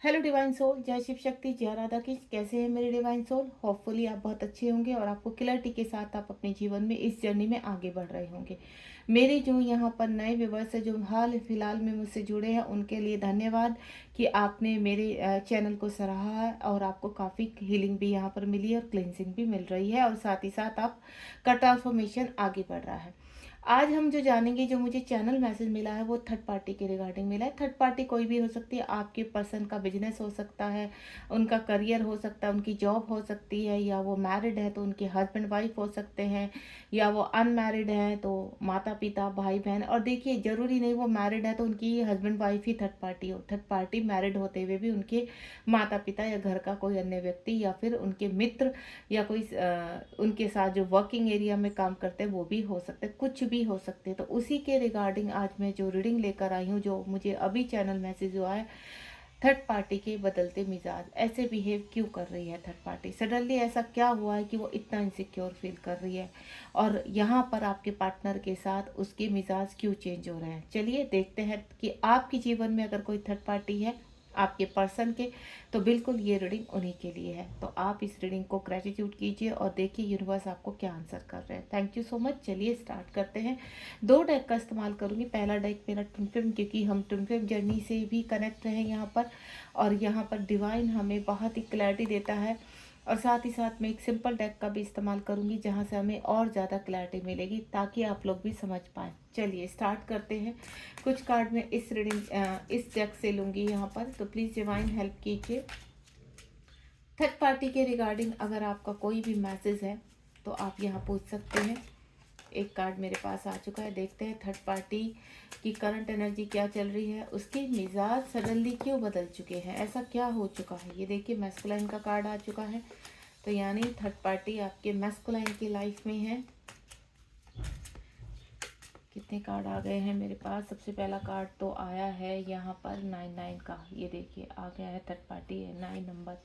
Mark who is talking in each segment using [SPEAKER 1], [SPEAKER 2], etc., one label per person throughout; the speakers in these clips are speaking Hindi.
[SPEAKER 1] हेलो डिवाइन सोल, जय शिव शक्ति, जय राधा कृष्ण। कैसे हैं मेरे डिवाइन सोल? होपफुली आप बहुत अच्छे होंगे और आपको क्लैरिटी के साथ आप अपने जीवन में इस जर्नी में आगे बढ़ रहे होंगे। मेरे जो यहाँ पर नए व्यूवर्स हैं जो हाल फिलहाल में मुझसे जुड़े हैं, उनके लिए धन्यवाद कि आपने मेरे चैनल को सराहा है और आपको काफ़ी हीलिंग भी यहाँ पर मिली है और क्लेंजिंग भी मिल रही है और साथ ही साथ आपका ट्रांसफॉर्मेशन आगे बढ़ रहा है। आज हम जो जानेंगे, जो मुझे चैनल मैसेज मिला है वो थर्ड पार्टी के रिगार्डिंग मिला है। थर्ड पार्टी कोई भी हो सकती है, आपके पर्सन का बिजनेस हो सकता है, उनका करियर हो सकता है, उनकी जॉब हो सकती है, या वो मैरिड है तो उनके हस्बैंड वाइफ हो सकते हैं, या वो अनमैरिड है तो माता पिता भाई बहन। और देखिए, ज़रूरी नहीं वो मैरिड है तो उनकी हस्बैंड वाइफ ही थर्ड पार्टी हो। थर्ड पार्टी मैरिड होते हुए भी उनके माता पिता या घर का कोई अन्य व्यक्ति या फिर उनके मित्र या कोई उनके साथ जो वर्किंग एरिया में काम करते हैं वो भी हो सकते हैं, कुछ भी हो सकते हैं। तो उसी के रिगार्डिंग आज मैं जो रीडिंग लेकर आई हूँ, जो मुझे अभी चैनल मैसेज हुआ है, थर्ड पार्टी के बदलते मिजाज ऐसे बिहेव क्यों कर रही है थर्ड पार्टी? सडनली ऐसा क्या हुआ है कि वो इतना इनसिक्योर फील कर रही है और यहाँ पर आपके पार्टनर के साथ उसके मिजाज क्यों चेंज हो रहे हैं? चलिए देखते हैं कि आपके जीवन में अगर कोई थर्ड पार्टी है आपके पर्सन के, तो बिल्कुल ये रीडिंग उन्हीं के लिए है। तो आप इस रीडिंग को ग्रेटिट्यूड कीजिए और देखिए यूनिवर्स आपको क्या आंसर कर रहे हैं। Thank you so much. चलिए स्टार्ट करते हैं। दो डेक का इस्तेमाल करूंगी। पहला डेक मेरा ट्विन फ्लेम, क्योंकि हम ट्विन फ्लेम जर्नी से भी कनेक्ट रहे यहाँ पर, और यहाँ पर डिवाइन हमें बहुत ही क्लैरिटी देता है। और साथ ही साथ मैं एक सिंपल डेक का भी इस्तेमाल करूंगी जहाँ से हमें और ज़्यादा क्लैरिटी मिलेगी, ताकि आप लोग भी समझ पाएँ। चलिए स्टार्ट करते हैं। कुछ कार्ड में इस रीडिंग इस डेक से लूँगी यहाँ पर, तो प्लीज़ डिवाइन हेल्प कीजिए। थर्ड पार्टी के रिगार्डिंग अगर आपका कोई भी मैसेज है तो आप यहाँ पूछ सकते हैं। एक कार्ड मेरे पास आ चुका है, देखते हैं थर्ड पार्टी की करंट एनर्जी क्या चल रही है, उसके मिजाज सडनली क्यों बदल चुके हैं, ऐसा क्या हो चुका है। ये देखिए मैस्कुलाइन का कार्ड आ चुका है, तो यानी थर्ड पार्टी आपके मैस्कुलाइन की लाइफ में है। कितने कार्ड आ गए हैं मेरे पास? सबसे पहला कार्ड तो आया है यहाँ पर 9 का, ये देखिए आ गया है, थर्ड पार्टी है 9 नंबर।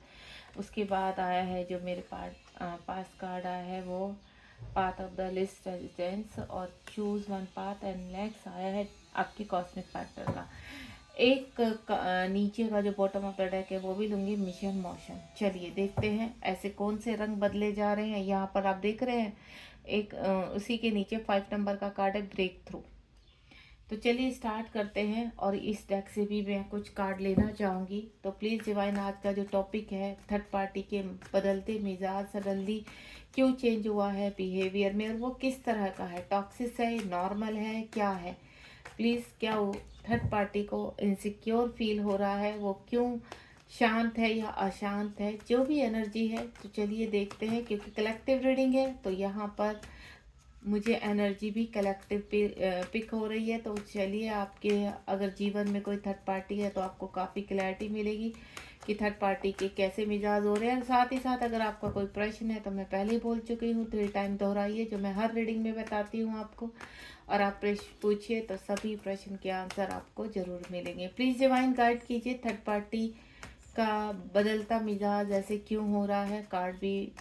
[SPEAKER 1] उसके बाद आया है जो मेरे पास कार्ड आया है वो path of the least resistance और choose one path, and next आया है आपकी कॉस्मिक पार्टनर का। नीचे का जो बॉटम ऑफ द डेक है वो भी लूंगी, मिशन मोशन। चलिए देखते हैं ऐसे कौन से रंग बदले जा रहे हैं। यहाँ पर आप देख रहे हैं उसी के नीचे 5 नंबर का कार्ड है, ब्रेक थ्रू। तो चलिए स्टार्ट करते हैं, और इस डेक से भी मैं कुछ कार्ड लेना चाहूँगी। तो प्लीज़ डिवाइन, आज का जो टॉपिक है थर्ड पार्टी के बदलते मिजाज सडनली क्यों चेंज हुआ है बिहेवियर में, और वो किस तरह का है, टॉक्सिस है, नॉर्मल है, क्या है। प्लीज़, क्या वो थर्ड पार्टी को इनसिक्योर फील हो रहा है, वो क्यों शांत है या अशांत है, जो भी एनर्जी है। तो चलिए देखते हैं, क्योंकि कलेक्टिव रीडिंग है तो यहाँ पर मुझे एनर्जी भी कलेक्टिव पिक हो रही है। तो चलिए, आपके अगर जीवन में कोई थर्ड पार्टी है तो आपको काफ़ी क्लैरिटी मिलेगी कि थर्ड पार्टी के कैसे मिजाज हो रहे हैं। साथ ही साथ अगर आपका कोई प्रश्न है तो मैं पहले ही बोल चुकी हूँ, 3 टाइम दोहराइए, जो मैं हर रीडिंग में बताती हूँ आपको। और आप प्रश्न पूछिए तो सभी प्रश्न के आंसर आपको ज़रूर मिलेंगे। प्लीज़ डिवाइन गाइड कीजिए, थर्ड पार्टी का बदलता मिजाज ऐसे क्यों हो रहा है। कार्ड भी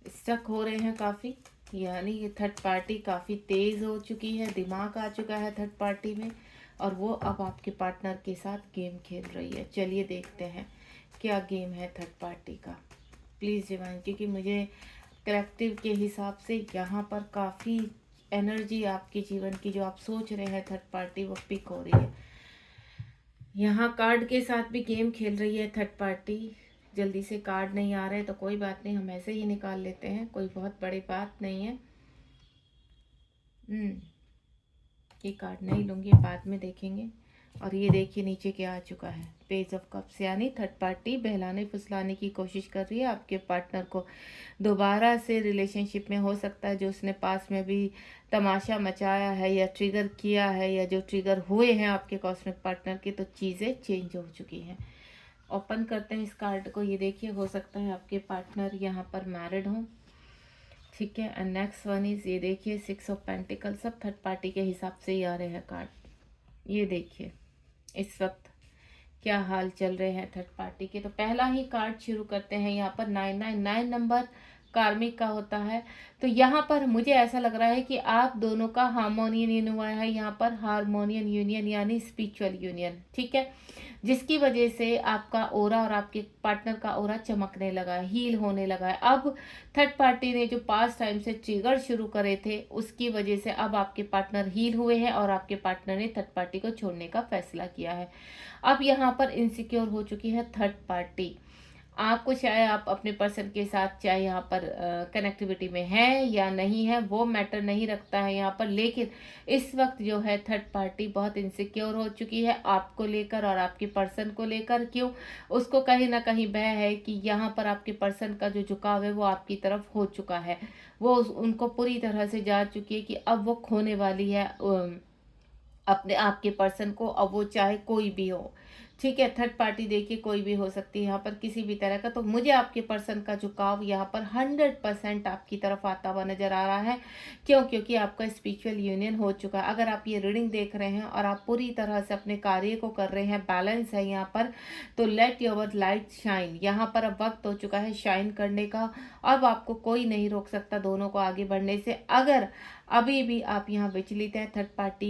[SPEAKER 1] स्टक हो रहे हैं काफ़ी, यानी ये थर्ड पार्टी काफ़ी तेज़ हो चुकी है, दिमाग आ चुका है थर्ड पार्टी में, और वो अब आपके पार्टनर के साथ गेम खेल रही है। चलिए देखते हैं क्या गेम है थर्ड पार्टी का। प्लीज़ डिवाइन, क्योंकि मुझे कलेक्टिव के हिसाब से यहाँ पर काफ़ी एनर्जी आपके जीवन की जो आप सोच रहे हैं थर्ड पार्टी, वो पिक हो रही है। यहाँ कार्ड के साथ भी गेम खेल रही है थर्ड पार्टी। जल्दी से कार्ड नहीं आ रहे तो कोई बात नहीं, हम ऐसे ही निकाल लेते हैं, कोई बहुत बड़ी बात नहीं है। ये कार्ड नहीं लूँगी, बाद में देखेंगे। और ये देखिए नीचे क्या आ चुका है, पेज ऑफ कप्स, यानी थर्ड पार्टी बहलाने फुसलाने की कोशिश कर रही है आपके पार्टनर को। दोबारा से रिलेशनशिप में हो सकता है जो उसने पास में भी तमाशा मचाया है या ट्रिगर किया है, या जो ट्रिगर हुए हैं आपके कॉस्मिक पार्टनर के, तो चीज़ें चेंज हो चुकी हैं। ओपन करते हैं इस कार्ड को। ये देखिए, हो सकता है आपके पार्टनर यहाँ पर मैरिड हों, ठीक है। एंड नेक्स्ट वन इज, ये देखिए 6 ऑफ पेंटिकल, सब थर्ड पार्टी के हिसाब से ही आ रहे हैं कार्ड। ये देखिए इस वक्त क्या हाल चल रहे हैं थर्ड पार्टी के। तो पहला ही कार्ड शुरू करते हैं यहाँ पर 999 नंबर, कार्मिक का होता है। तो यहाँ पर मुझे ऐसा लग रहा है कि आप दोनों का हार्मोनियन यूनियन हुआ है, यहाँ पर हार्मोनियन यूनियन यानी स्पिरिचुअल यूनियन, ठीक है, जिसकी वजह से आपका ओरा और आपके पार्टनर का ओरा चमकने लगा है, हील होने लगा है। अब थर्ड पार्टी ने जो पास्ट टाइम से ट्रिगर शुरू करे थे उसकी वजह से अब आपके पार्टनर हील हुए हैं और आपके पार्टनर ने थर्ड पार्टी को छोड़ने का फैसला किया है। अब यहाँ पर इनसिक्योर हो चुकी है थर्ड पार्टी। आपको चाहे आप अपने पर्सन के साथ चाहे यहाँ पर कनेक्टिविटी में है या नहीं है वो मैटर नहीं रखता है यहाँ पर, लेकिन इस वक्त जो है थर्ड पार्टी बहुत इनसिक्योर हो चुकी है आपको लेकर और आपके पर्सन को लेकर। क्यों? उसको कहीं ना कहीं भय है कि यहाँ पर आपके पर्सन का जो झुकाव है वो आपकी तरफ हो चुका है, वो उनको पूरी तरह से जा चुकी है कि अब वो खोने वाली है अपने आपके पर्सन को, अब वो चाहे कोई भी हो, ठीक है। थर्ड पार्टी देखिए कोई भी हो सकती है यहाँ पर किसी भी तरह का। तो मुझे आपके पर्सन का झुकाव यहाँ पर 100% आपकी तरफ आता हुआ नजर आ रहा है। क्यों? क्योंकि आपका स्पिरिचुअल यूनियन हो चुका है। अगर आप ये रीडिंग देख रहे हैं और आप पूरी तरह से अपने कार्य को कर रहे हैं, बैलेंस है यहाँ पर, तो लेट योर लाइट शाइन। यहाँ पर अब वक्त हो चुका है शाइन करने का। अब आपको कोई नहीं रोक सकता दोनों को आगे बढ़ने से। अगर अभी भी आप यहाँ विचलित हैं, थर्ड पार्टी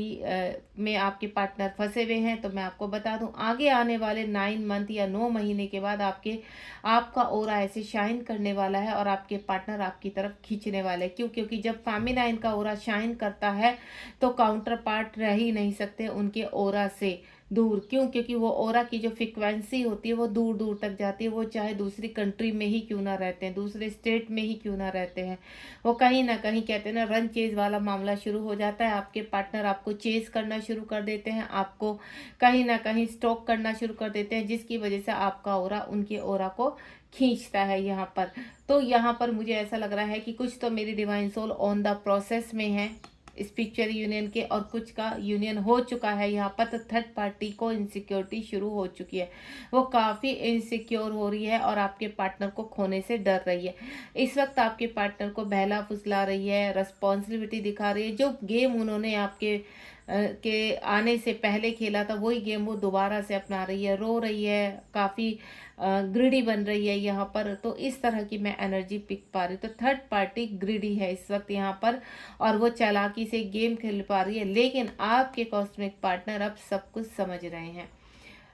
[SPEAKER 1] में आपके पार्टनर फंसे हुए हैं, तो मैं आपको बता दूं आगे आने वाले 9 मंथ या 9 महीने के बाद आपका ओरा ऐसे शाइन करने वाला है और आपके पार्टनर आपकी तरफ खींचने वाले हैं। क्यों? क्योंकि जब फेमिनाइन का ओरा शाइन करता है तो काउंटर पार्ट रह ही नहीं सकते उनके ओरा से दूर। क्यों? क्योंकि वो ओरा की जो फ्रिक्वेंसी होती है वो दूर दूर तक जाती है। वो चाहे दूसरी कंट्री में ही क्यों ना रहते हैं, दूसरे स्टेट में ही क्यों ना रहते हैं, वो कहीं ना कहीं कहते हैं ना रन चेज वाला मामला शुरू हो जाता है। आपके पार्टनर आपको चेज करना शुरू कर देते हैं, आपको कहीं ना कहीं स्टॉक करना शुरू कर देते हैं, जिसकी वजह से आपका ओरा उनके ओरा को खींचता है यहाँ पर। तो यहाँ पर मुझे ऐसा लग रहा है कि कुछ तो मेरी divine soul on the process में है स्पिरिचुअल यूनियन के, और कुछ का यूनियन हो चुका है यहाँ पर। तो थर्ड पार्टी को इनसिक्योरिटी शुरू हो चुकी है, वो काफ़ी इनसिक्योर हो रही है और आपके पार्टनर को खोने से डर रही है। इस वक्त आपके पार्टनर को बहला फुसला रही है, रिस्पॉन्सिबिलिटी दिखा रही है। जो गेम उन्होंने आपके के आने से पहले खेला था वही गेम वो दोबारा से अपना रही है, रो रही है, काफ़ी ग्रिडी बन रही है यहाँ पर। तो इस तरह की मैं एनर्जी पिक पा रही हूँ। तो थर्ड पार्टी ग्रिडी है इस वक्त यहाँ पर और वो चालाकी से गेम खेल पा रही है, लेकिन आपके कॉस्मिक पार्टनर अब सब कुछ समझ रहे हैं।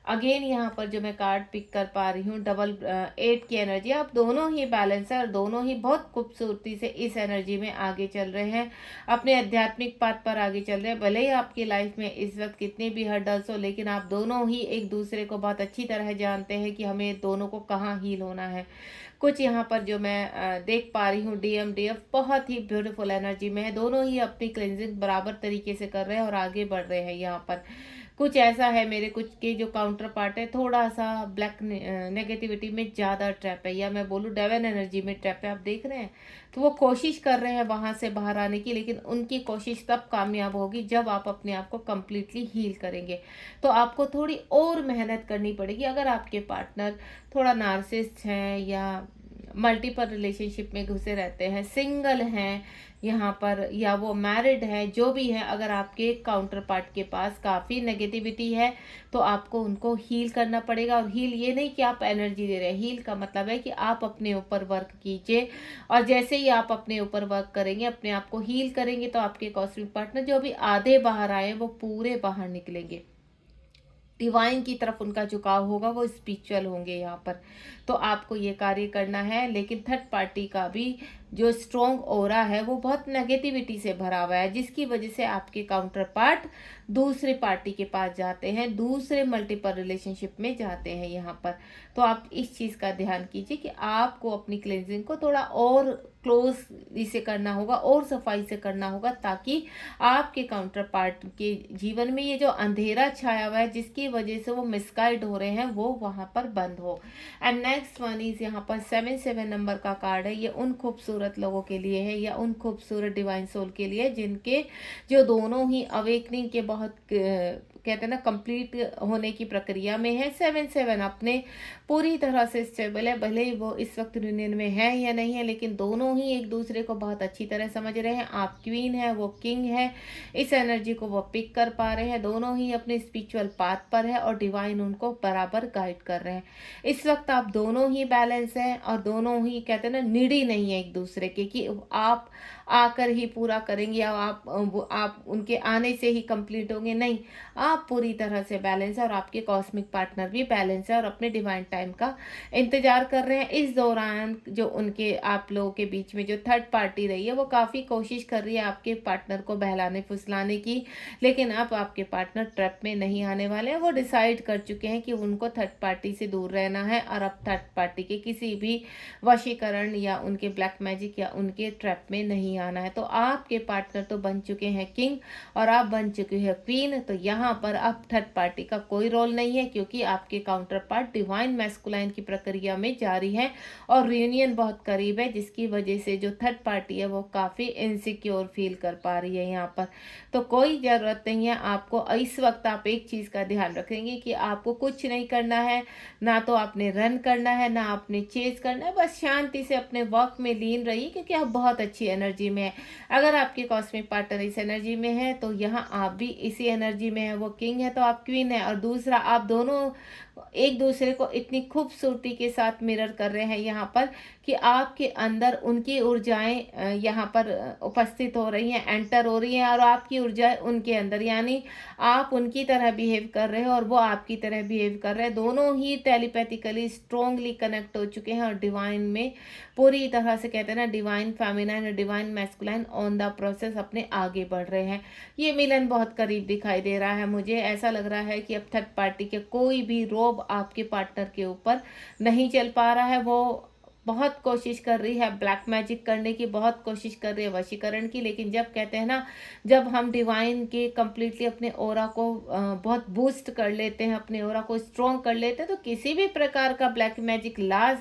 [SPEAKER 1] अगेन यहाँ पर जो मैं कार्ड पिक कर पा रही हूँ डबल 8 की एनर्जी। आप दोनों ही बैलेंस है और दोनों ही बहुत खूबसूरती से इस एनर्जी में आगे चल रहे हैं, अपने आध्यात्मिक पाथ पर आगे चल रहे हैं। भले ही आपकी लाइफ में इस वक्त कितने भी हर्डल्स हो, लेकिन आप दोनों ही एक दूसरे को बहुत अच्छी तरह जानते हैं कि हमें दोनों को कहाँ हील होना है। कुछ यहाँ पर जो मैं देख पा रही हूँ DMDF बहुत ही ब्यूटीफुल एनर्जी में है। दोनों ही अपनी क्लेंजिंग बराबर तरीके से कर रहे हैं और आगे बढ़ रहे हैं यहाँ पर। कुछ ऐसा है मेरे कुछ के जो काउंटर पार्ट है थोड़ा सा ब्लैक नेगेटिविटी में ज़्यादा ट्रैप है, या मैं बोलूँ डेवन एनर्जी में ट्रैप है। आप देख रहे हैं तो वो कोशिश कर रहे हैं वहाँ से बाहर आने की, लेकिन उनकी कोशिश तब कामयाब होगी जब आप अपने आप को कम्प्लीटली हील करेंगे। तो आपको थोड़ी और मेहनत करनी पड़ेगी। अगर आपके पार्टनर थोड़ा नार्सिसिस्ट हैं या मल्टीपल रिलेशनशिप में घुसे रहते हैं, सिंगल हैं यहाँ पर, या वो मैरिड है, जो भी है, अगर आपके काउंटर पार्ट के पास काफ़ी नेगेटिविटी है तो आपको उनको हील करना पड़ेगा। और हील ये नहीं कि आप एनर्जी दे रहे हैं, हील का मतलब है कि आप अपने ऊपर वर्क कीजिए, और जैसे ही आप अपने ऊपर वर्क करेंगे, अपने आप को हील करेंगे, तो आपके कॉस्मिक पार्टनर जो भी आधे बाहर आए वो पूरे बाहर निकलेंगे। डिवाइन की तरफ उनका झुकाव होगा, वो स्पिरिचुअल होंगे यहाँ पर। तो आपको ये कार्य करना है, लेकिन थर्ड पार्टी का भी जो स्ट्रॉन्ग ओरा है वो बहुत नेगेटिविटी से भरा हुआ है, जिसकी वजह से आपके काउंटर पार्ट दूसरे पार्टी के पास जाते हैं, दूसरे मल्टीपल रिलेशनशिप में जाते हैं यहाँ पर। तो आप इस चीज़ का ध्यान कीजिए कि आपको अपनी क्लेंजिंग को थोड़ा और क्लोज इसे करना होगा और सफाई से करना होगा, ताकि आपके काउंटर पार्ट के जीवन में ये जो अंधेरा छाया हुआ है जिसकी वजह से वो मिसगाइड हो रहे हैं वो वहाँ पर बंद हो। एंड नेक्स्ट वन इज यहाँ पर 7 नंबर का कार्ड है। ये उन खूबसूरत लोगों के लिए है या उन खूबसूरत डिवाइन सोल के लिए जिनके जो दोनों ही अवेकनिंग के बहुत कहते हैं ना कंप्लीट होने की प्रक्रिया में है। 7-7 अपने पूरी तरह से स्टेबल है, भले ही वो इस वक्त यूनियन में है या नहीं है, लेकिन दोनों ही एक दूसरे को बहुत अच्छी तरह समझ रहे हैं। आप क्वीन है, वो किंग है, इस एनर्जी को वो पिक कर पा रहे हैं। दोनों ही अपने स्पिरिचुअल पाथ पर है और डिवाइन उनको बराबर गाइड कर रहे हैं। इस वक्त आप दोनों ही बैलेंस हैं और दोनों ही कहते हैं ना नीडी नहीं है एक दूसरे के, कि आप आकर ही पूरा करेंगे या आप उनके आने से ही कंप्लीट होंगे, नहीं। आप पूरी तरह से बैलेंस है और आपके कॉस्मिक पार्टनर भी बैलेंस है और अपने डिवाइन टाइम का इंतजार कर रहे हैं। इस दौरान जो उनके आप लोगों के बीच में जो थर्ड पार्टी रही है, वो काफ़ी कोशिश कर रही है आपके पार्टनर को बहलाने फुसलाने की, लेकिन अब आपके पार्टनर ट्रैप में नहीं आने वाले हैं। वो डिसाइड कर चुके हैं कि उनको थर्ड पार्टी से दूर रहना है और अब थर्ड पार्टी के किसी भी वशीकरण या उनके ब्लैक मैजिक या उनके ट्रैप में नहीं आना है। तो आपके पार्टनर तो बन चुके हैं किंग और आप बन चुके हैं क्वीन। तो यहाँ पर अब थर्ड पार्टी का कोई रोल नहीं है, क्योंकि आपके काउंटर पार्ट डिवाइन मैस्कुलाइन की प्रक्रिया में जारी है और रियूनियन बहुत करीब है, जिसकी वजह से जो थर्ड पार्टी है वो काफ़ी इनसिक्योर फील कर पा रही है यहाँ पर। तो कोई ज़रूरत नहीं है आपको। इस वक्त आप एक चीज़ का ध्यान रखेंगे कि आपको कुछ नहीं करना है, ना तो आपने रन करना है, ना आपने चेज करना है। बस शांति से अपने वर्क में लीन रहिए, क्योंकि आप बहुत अच्छी एनर्जी में है। अगर आपके कॉस्मिक पार्टनर इस एनर्जी में है तो यहाँ आप भी इसी एनर्जी में है। वो किंग है तो आप क्वीन है। और दूसरा, आप दोनों एक दूसरे को इतनी खूबसूरती के साथ मिरर कर रहे हैं यहाँ पर, कि आपके अंदर उनकी ऊर्जाएं यहाँ पर उपस्थित हो रही हैं, एंटर हो रही हैं, और आपकी ऊर्जाएं उनके अंदर, यानी आप उनकी तरह बिहेव कर रहे हो और वो आपकी तरह बिहेव कर रहे हैं। दोनों ही टेलीपैथिकली स्ट्रोंगली कनेक्ट हो चुके हैं और डिवाइन में पूरी तरह से कहते हैं ना डिवाइन फेमिनाइन और divine masculine on the process अपने आगे बढ़ रहे हैं। ये मिलन बहुत करीब दिखाई दे रहा है। मुझे ऐसा लग रहा है कि अब थर्ड पार्टी के कोई भी रोब आपके पार्टनर के ऊपर नहीं चल पा रहा है। वो बहुत कोशिश कर रही है ब्लैक मैजिक करने की, बहुत कोशिश कर रही है वशीकरण की, लेकिन जब कहते हैं ना, जब हम डिवाइन के कंप्लीटली अपने ओरा को बहुत बूस्ट कर लेते हैं, अपने ओरा को स्ट्रॉन्ग कर लेते हैं, तो किसी भी प्रकार का ब्लैक मैजिक लाज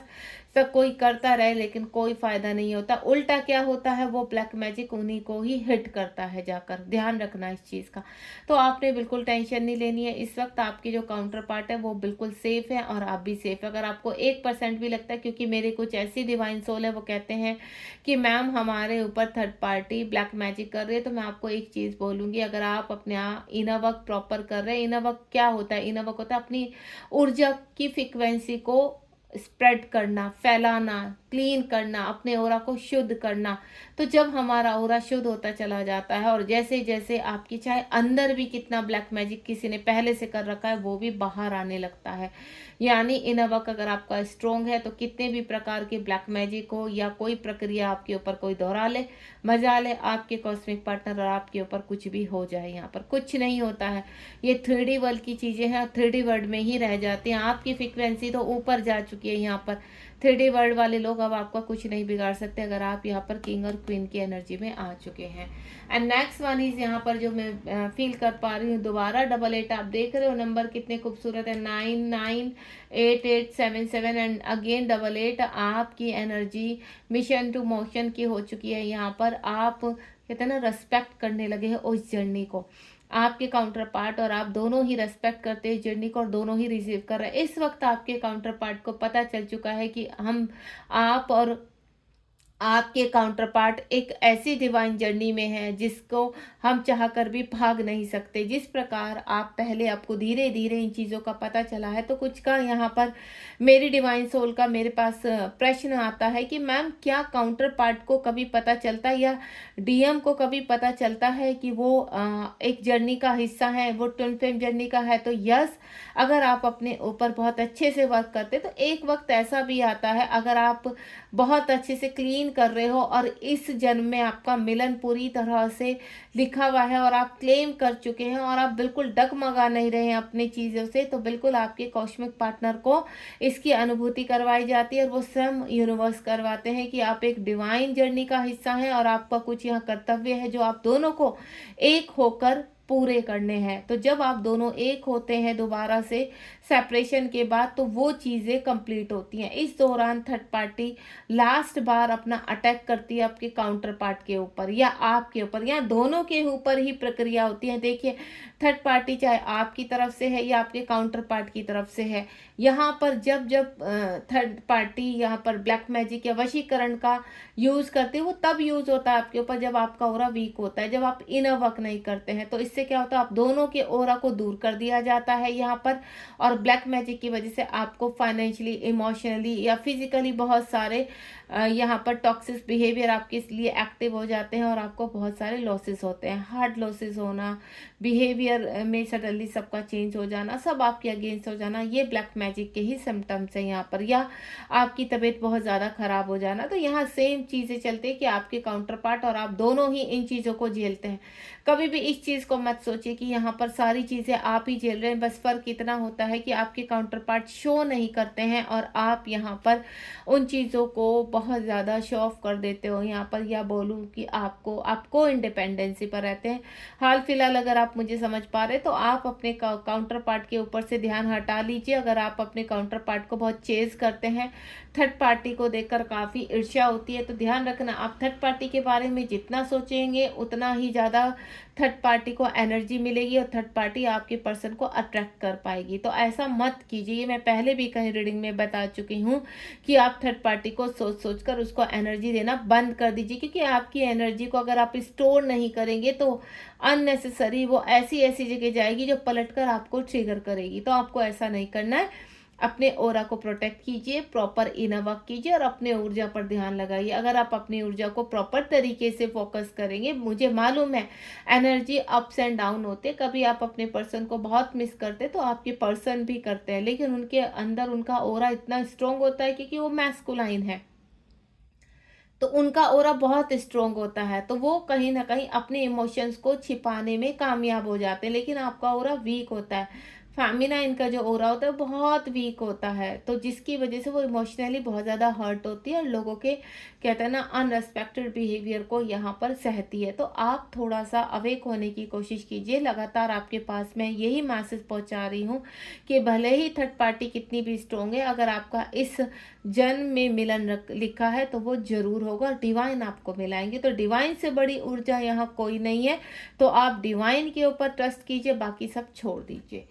[SPEAKER 1] तक कोई करता रहे लेकिन कोई फायदा नहीं होता। उल्टा क्या होता है, वो ब्लैक मैजिक उन्हीं को ही हिट करता है जाकर। ध्यान रखना इस चीज़ का। तो आपने बिल्कुल टेंशन नहीं लेनी है। इस वक्त आपकी जो काउंटर पार्ट है वो बिल्कुल सेफ है और आप भी सेफ है। अगर आपको 1% भी लगता है, क्योंकि मेरे कुछ ऐसी डिवाइन सोल है वो कहते हैं कि मैम हमारे ऊपर थर्ड पार्टी ब्लैक मैजिक कर रही है, तो मैं आपको एक चीज़ बोलूँगी, अगर आप अपने इनर वर्क प्रॉपर कर रहे हैं। इनर वर्क क्या होता है? इनर वर्क होता है अपनी ऊर्जा की फ्रिक्वेंसी को स्प्रेड करना, फैलाना, क्लीन करना, अपने ओरा को शुद्ध करना। तो जब हमारा ओरा शुद्ध होता चला जाता है और जैसे जैसे आपकी चाहे अंदर भी कितना ब्लैक मैजिक किसी ने पहले से कर रखा है वो भी बाहर आने लगता है। यानी इनर वर्क अगर आपका स्ट्रोंग है तो कितने भी प्रकार के ब्लैक मैजिक हो या कोई प्रक्रिया आपके ऊपर कोई दोहरा ले, मजा ले, आपके कॉस्मिक पार्टनर और आपके ऊपर कुछ भी हो जाए, यहाँ पर कुछ नहीं होता है। ये 3D वर्ल्ड की चीज़ें हैं, 3D वर्ल्ड में ही रह जाती हैं। आपकी फ्रिक्वेंसी तो ऊपर जा चुकी है यहाँ पर। 3D वर्ल्ड वाले लोग अब आपका कुछ नहीं बिगाड़ सकते अगर आप यहाँ पर किंग और क्वीन की एनर्जी में आ चुके हैं। एंड नेक्स्ट वन इज यहाँ पर जो मैं फील कर पा रही हूँ, दोबारा 88 आप देख रहे हो नंबर कितने खूबसूरत है, 998877 एंड अगेन 88। आपकी एनर्जी मिशन टू मोशन की हो चुकी है। यहाँ पर आप कहते हैं ना रेस्पेक्ट करने लगे हैं उस जर्नी को। आपके काउंटर पार्ट और आप दोनों ही रेस्पेक्ट करते हैं जर्नी को और दोनों ही रिसीव कर रहे हैं। इस वक्त आपके काउंटर पार्ट को पता चल चुका है कि आप और आपके काउंटर पार्ट एक ऐसी डिवाइन जर्नी में है जिसको हम चाहकर भी भाग नहीं सकते। जिस प्रकार आप पहले आपको धीरे धीरे इन चीज़ों का पता चला है, तो कुछ का यहाँ पर मेरी डिवाइन सोल का मेरे पास प्रश्न आता है कि मैम क्या काउंटर पार्ट को कभी पता चलता है या डीएम को कभी पता चलता है कि वो एक जर्नी का हिस्सा है, वो ट्विन फ्लेम जर्नी का है? तो यस, अगर आप अपने ऊपर बहुत अच्छे से वर्क करते तो एक वक्त ऐसा भी आता है, अगर आप बहुत अच्छे से क्लीन कर रहे हो और इस जन्म में आपका मिलन पूरी तरह से लिखा हुआ है और आप क्लेम कर चुके हैं और आप बिल्कुल डगमगा नहीं रहे हैं अपनी चीज़ों से, तो बिल्कुल आपके कॉस्मिक पार्टनर को इसकी अनुभूति करवाई जाती है और वो स्वयं यूनिवर्स करवाते हैं कि आप एक डिवाइन जर्नी का हिस्सा हैं और आपका कुछ यहाँ कर्तव्य है जो आप दोनों को एक होकर पूरे करने हैं। तो जब आप दोनों एक होते हैं दोबारा से सेपरेशन के बाद, तो वो चीज़ें कंप्लीट होती हैं। इस दौरान थर्ड पार्टी लास्ट बार अपना अटैक करती है आपके काउंटर पार्ट के ऊपर या आपके ऊपर या दोनों के ऊपर ही प्रक्रिया होती है। देखिए, थर्ड पार्टी चाहे आपकी तरफ से है या आपके काउंटर पार्ट की तरफ से है, यहाँ पर जब जब थर्ड पार्टी यहाँ पर ब्लैक मैजिक या वशीकरण का यूज़ करते हैं, वो तब यूज़ होता है आपके ऊपर जब आपका ऑरा वीक होता है, जब आप इनर वर्क नहीं करते हैं। तो इससे क्या होता है, आप दोनों के ऑरा को दूर कर दिया जाता है यहाँ पर। और ब्लैक मैजिक की वजह से आपको फाइनेंशियली, इमोशनली या फिजिकली बहुत सारे यहाँ पर टॉक्सिक बिहेवियर आपके लिए एक्टिव हो जाते हैं और आपको बहुत सारे लॉसेस होते हैं। हार्ट लॉसेस होना, बिहेवियर में सडनली सबका चेंज हो जाना, सब आपके अगेंस्ट हो जाना, ये ब्लैक मैजिक के ही सिम्टम्स हैं यहाँ पर। या आपकी तबीयत बहुत ज़्यादा ख़राब हो जाना। तो यहाँ सेम चीज़ें चलती है कि आपके काउंटर पार्ट और आप दोनों ही इन चीज़ों को झेलते हैं। कभी भी इस चीज़ को मत सोचिए कि यहाँ पर सारी चीज़ें आप ही झेल रहे हैं। बस फ़र्क इतना होता है कि आपके काउंटर पार्ट शो नहीं करते हैं और आप यहाँ पर उन चीज़ों को बहुत ज़्यादा शो ऑफ कर देते हो यहाँ पर, या बोलूँ कि आपको इंडिपेंडेंसी पर रहते हैं। हाल फिलहाल अगर आप मुझे समझ पा रहे तो आप अपने काउंटर पार्ट के ऊपर से ध्यान हटा लीजिए। अगर आप अपने काउंटर पार्ट को बहुत चेज करते हैं, थर्ड पार्टी को देखकर काफ़ी ईर्ष्या होती है, तो ध्यान रखना, आप थर्ड पार्टी के बारे में जितना सोचेंगे उतना ही ज़्यादा थर्ड पार्टी को एनर्जी मिलेगी और थर्ड पार्टी आपके पर्सन को अट्रैक्ट कर पाएगी। तो ऐसा मत कीजिए। ये मैं पहले भी कहीं रीडिंग में बता चुकी हूँ कि आप थर्ड पार्टी को सोच कर उसको एनर्जी देना बंद कर दीजिए, क्योंकि आपकी एनर्जी को अगर आप स्टोर नहीं करेंगे तो अननेसेसरी वो ऐसी ऐसी जगह जाएगी जो पलटकर आपको ट्रिगर करेगी। तो आपको ऐसा नहीं करना है। अपने ऑरा को प्रोटेक्ट कीजिए, प्रॉपर इनर वर्क कीजिए और अपने ऊर्जा पर ध्यान लगाइए। अगर आप अपनी ऊर्जा को प्रॉपर तरीके से फोकस करेंगे, मुझे मालूम है एनर्जी अप्स एंड डाउन होते, कभी आप अपने पर्सन को बहुत मिस करते तो आपके पर्सन भी करते हैं, लेकिन उनके अंदर उनका ऑरा इतना स्ट्रांग होता है क्योंकि वो मैस्कुलाइन है, तो उनका ऑरा बहुत स्ट्रांग होता है। तो वो कहीं ना कहीं अपने इमोशंस को छिपाने में कामयाब हो जाते हैं, लेकिन आपका ऑरा वीक होता है। फेमिनाइन का जो ऑरा होता है बहुत वीक होता है, तो जिसकी वजह से वो इमोशनली बहुत ज़्यादा हर्ट होती है और लोगों के कहते हैं ना अनरेस्पेक्टेड बिहेवियर को यहाँ पर सहती है। तो आप थोड़ा सा अवेक होने की कोशिश कीजिए। लगातार आपके पास मैं यही मैसेज पहुँचा रही हूँ कि भले ही थर्ड पार्टी कितनी भी स्ट्रॉन्ग है, अगर आपका इस जन्म में मिलन लिखा है तो वो जरूर होगा और डिवाइन आपको मिलाएंगे। तो डिवाइन से बड़ी ऊर्जा यहाँ कोई नहीं है, तो आप डिवाइन के ऊपर ट्रस्ट कीजिए, बाकी सब छोड़ दीजिए।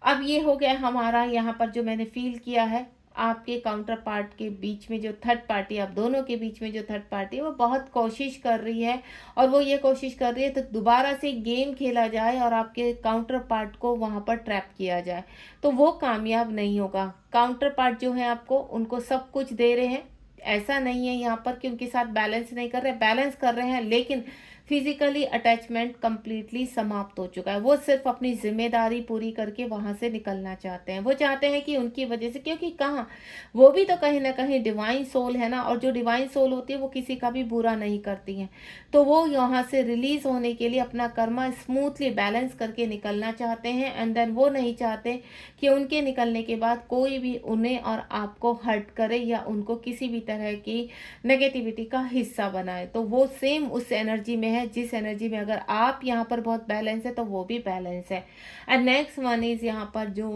[SPEAKER 1] अब ये हो गया हमारा यहाँ पर जो मैंने फील किया है, आपके काउंटर पार्ट के बीच में जो थर्ड पार्टी, आप दोनों के बीच में जो थर्ड पार्टी है वो बहुत कोशिश कर रही है, और वो ये कोशिश कर रही है तो दोबारा से गेम खेला जाए और आपके काउंटर पार्ट को वहाँ पर ट्रैप किया जाए, तो वो कामयाब नहीं होगा। काउंटर पार्ट जो है आपको उनको सब कुछ दे रहे हैं, ऐसा नहीं है यहाँ पर कि उनके साथ बैलेंस नहीं कर रहे, बैलेंस कर रहे हैं, लेकिन फिजिकली अटैचमेंट कंप्लीटली समाप्त हो चुका है। वो सिर्फ अपनी जिम्मेदारी पूरी करके वहां से निकलना चाहते हैं। वो चाहते हैं कि उनकी वजह से, क्योंकि कहाँ वो भी तो कहीं ना कहीं डिवाइन सोल है ना, और जो डिवाइन सोल होती है वो किसी का भी बुरा नहीं करती है। तो वो यहाँ से रिलीज होने के लिए अपना कर्मा स्मूथली बैलेंस करके निकलना चाहते हैं, एंड देन वो नहीं चाहते कि उनके निकलने के बाद कोई भी उन्हें और आपको हर्ट करे या उनको किसी भी तरह की नेगेटिविटी का हिस्सा बनाए। तो वो सेम उस एनर्जी में है जिस एनर्जी में अगर आप यहाँ पर बहुत बैलेंस है तो वो भी बैलेंस है। एंड नेक्स्ट वन इज यहाँ पर जो